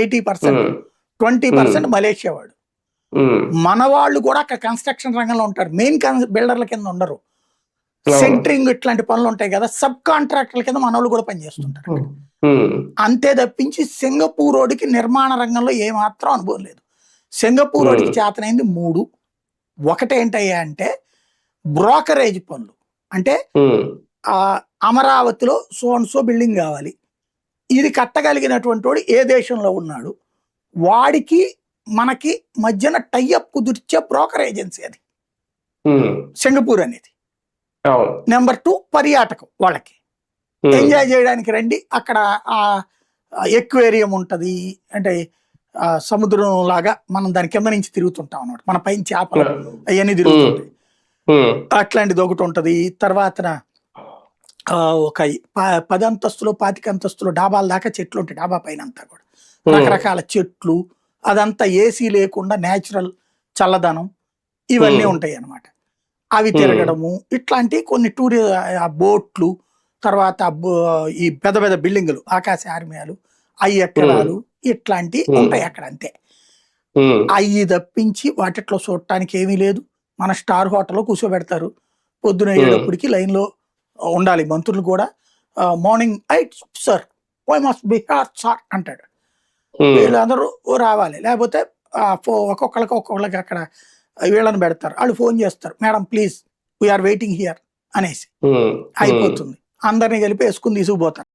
80%, 20% Malaysia వాడు. మన వాళ్ళు కూడా అక్కడ కన్స్ట్రక్షన్ రంగంలో ఉంటారు, మెయిన్ బిల్డర్ల కింద ఉండరు. సెంటరింగ్ ఇట్లాంటి పనులు ఉంటాయి కదా, సబ్ కాంట్రాక్టర్ల కింద మన వాళ్ళు కూడా పనిచేస్తుంటారు. అంతే తప్పించి సింగపూర్ రోడ్డుకి నిర్మాణ రంగంలో ఏమాత్రం అనుభవం లేదు. సింగపూర్ రోడ్డుకి చేతనైంది 3. ఒకటేంటయ్యా అంటే బ్రోకరేజ్ పనులు. అంటే అమరావతిలో సో బిల్డింగ్ కావాలి, ఇది కట్టగలిగినటువంటి వాడు ఏ దేశంలో ఉన్నాడు, వాడికి మనకి మధ్యన టైఅప్ కుదిర్చే బ్రోకర్ ఏజెన్సీ అది సింగపూర్ అనేది. నెంబర్ 2 పర్యాటకం, వాళ్ళకి ఎంజాయ్ చేయడానికి రండి, అక్కడ ఎక్వేరియం ఉంటది, అంటే సముద్రం లాగా మనం దాని కింద నుంచి తిరుగుతుంటాం అన్నమాట, మన పైన చేపలు అవన్నీ తిరుగుతుంటాయి, అట్లాంటిది ఒకటి ఉంటది. తర్వాత ఒక 10 అంతస్తులు 25 అంతస్తులు డాబాల దాకా చెట్లు ఉంటాయి, డాబా పైన అంతా కూడా రకరకాల చెట్లు, అదంతా ఏసీ లేకుండా నేచురల్ చల్లదనం ఇవన్నీ ఉంటాయి అన్నమాట. అవి తిరగడము, ఇట్లాంటి కొన్ని బోట్లు, తర్వాత ఈ పెద్ద పెద్ద బిల్డింగులు, ఆకాశ ఆర్మీయాలు, అవి ఎక్కడాలు, ఇట్లాంటి ఉంటాయి అక్కడ. అంతే, అవి తప్పించి వాటిట్లో చూడటానికి ఏమీ లేదు. మన స్టార్ హోటల్లో కూర్చోబెడతారు, పొద్దున 7 లైన్లో ఉండాలి. మంత్రులు కూడా morning 8 sir why must be sir అంటాడు, వీళ్ళందరూ రావాలి. లేకపోతే ఒక్కొక్కరికి అక్కడ వీళ్ళని పెడతారు, వాళ్ళు ఫోన్ చేస్తారు, madam please we are waiting here అనేసి అయిపోతుంది. అందరినీ కలిపి వేసుకుని తీసుకుపోతారు.